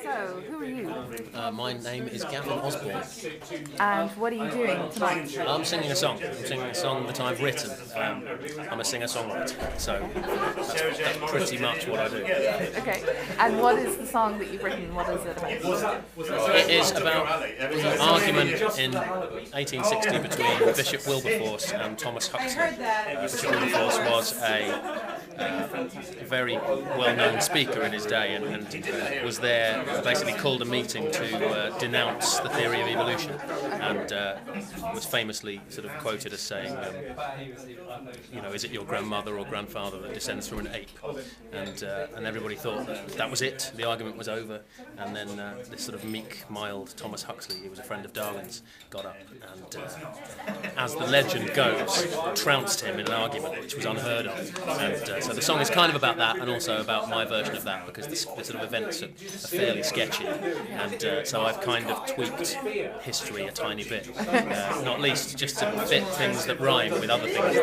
So, who are you? My name is Gavin Osborn. And what are you doing tonight? I'm singing a song. I'm singing a song that I've written. I'm a singer-songwriter, so that's pretty much what I do. Okay. And what is the song that you've written? What is it about? It is about an argument in 1860 between Bishop Wilberforce and Thomas Huxley. Bishop Wilberforce was a very well-known speaker in his day and was there, basically called a meeting to denounce the theory of evolution, and was famously sort of quoted as saying, is it your grandmother or grandfather that descends from an ape? And everybody thought that was it, the argument was over, and then this sort of meek, mild Thomas Huxley, who was a friend of Darwin's, got up and, as the legend goes, trounced him in an argument which was unheard of. And so the song is kind of about that, and also about my version of that, because the sort of events are fairly sketchy, and so I've kind of tweaked history a tiny bit, not least just to fit things that rhyme with other things.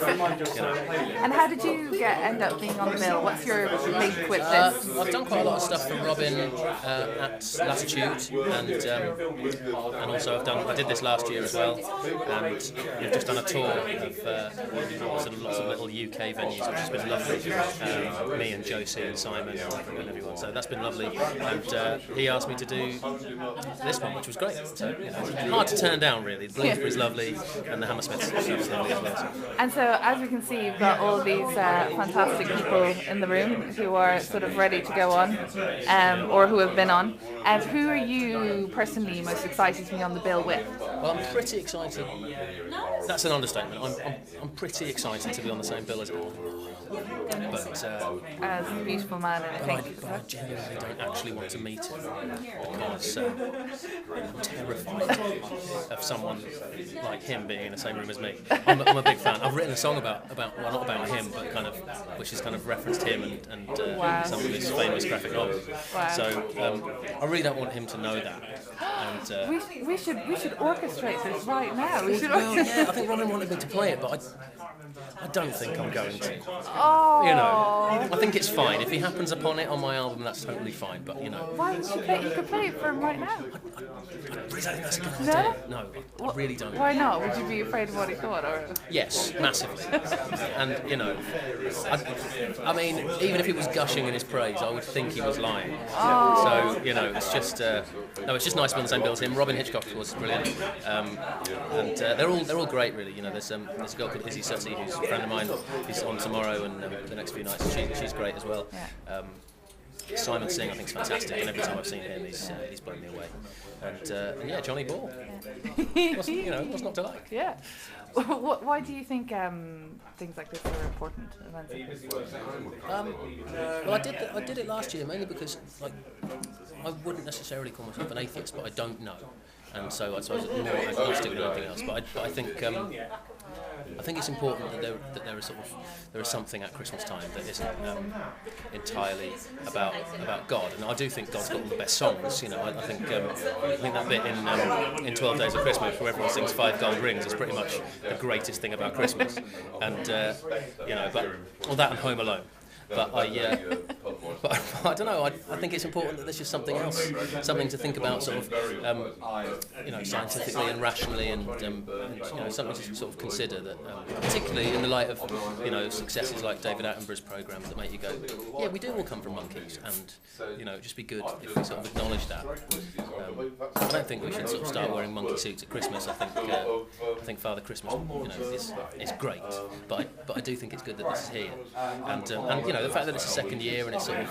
And how did you end up being on the bill? What's your link with this? I've done quite a lot of stuff for Robin at Latitude, and also I did this last year as well, and we've just done a tour of sort of lots of little UK venues, which has been lovely. Me and Josie and Simon and everyone, so that's been lovely. And he asked me to do this one, which was great. So hard to turn down, really. The Bloomsbury's lovely, and the Hammersmith's lovely as well. And so, as we can see, you've got all these fantastic people in the room who are sort of ready to go on, or who have been on. And who are you personally most excited to be on the bill with? Well, I'm pretty excited. That's an understatement. I'm pretty excited to be on the same bill as Al. But as a beautiful man, I think. But I genuinely don't actually want to meet him, because I'm terrified of someone like him being in the same room as me. I'm a big fan. I've written a song about well, not about him, but kind of, which has kind of referenced him and wow. some of his famous graphic novels. Wow. So I really don't want him to know that. And we should orchestrate this right now. Yeah, I think Robin wanted me to play it, but I don't think I'm going to. Oh. I think it's fine. If he happens upon it on my album, that's totally fine. But why would you play? You could play it for him right now. I really don't think that's a good No? idea. No, I really don't. Why not? Would you be afraid of what he thought? Or? Yes, massively. And I mean, even if he was gushing in his praise, I would think he was lying. Oh. So it's just it's just nice to be on the same bill as him. Robin Hitchcock was brilliant, and they're all great, really. There's a girl called Izzy Sutty, who's a friend of mine. He's on tomorrow and the next few nights. She's great as well. Yeah. Simon Singh, I think, is fantastic, and every time I've seen him, he's blown me away. And yeah, Johnny Ball. Yeah. What's not to like? Yeah. Why do you think things like this are important? Events like this? Well, I did it last year mainly because I wouldn't necessarily call myself an atheist, but I don't know, and so I suppose it's more agnostic than anything else. But I think it's important that there is something at Christmas time that isn't entirely about God, and I do think God's got all the best songs. I think that bit in 12 Days of Christmas, where everyone sings 5 gold rings, is pretty much the greatest thing about Christmas, and but that and Home Alone. But I don't know. I think it's important that there's just something else, something to think about, sort of, scientifically and rationally, and something to sort of consider. That, particularly in the light of, successes like David Attenborough's programs that make you go, yeah, we do all come from monkeys, and it'd just be good if we sort of acknowledge that. I don't think we should sort of start wearing monkey suits at Christmas. I think Father Christmas, is great, but I do think it's good that this is here, and the fact that it's the second year and it's sort of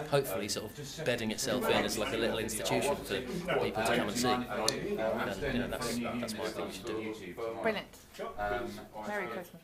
hopefully sort of bedding itself in as like a little institution for people to come and see. And that's what I think we should do. Brilliant. Merry Christmas.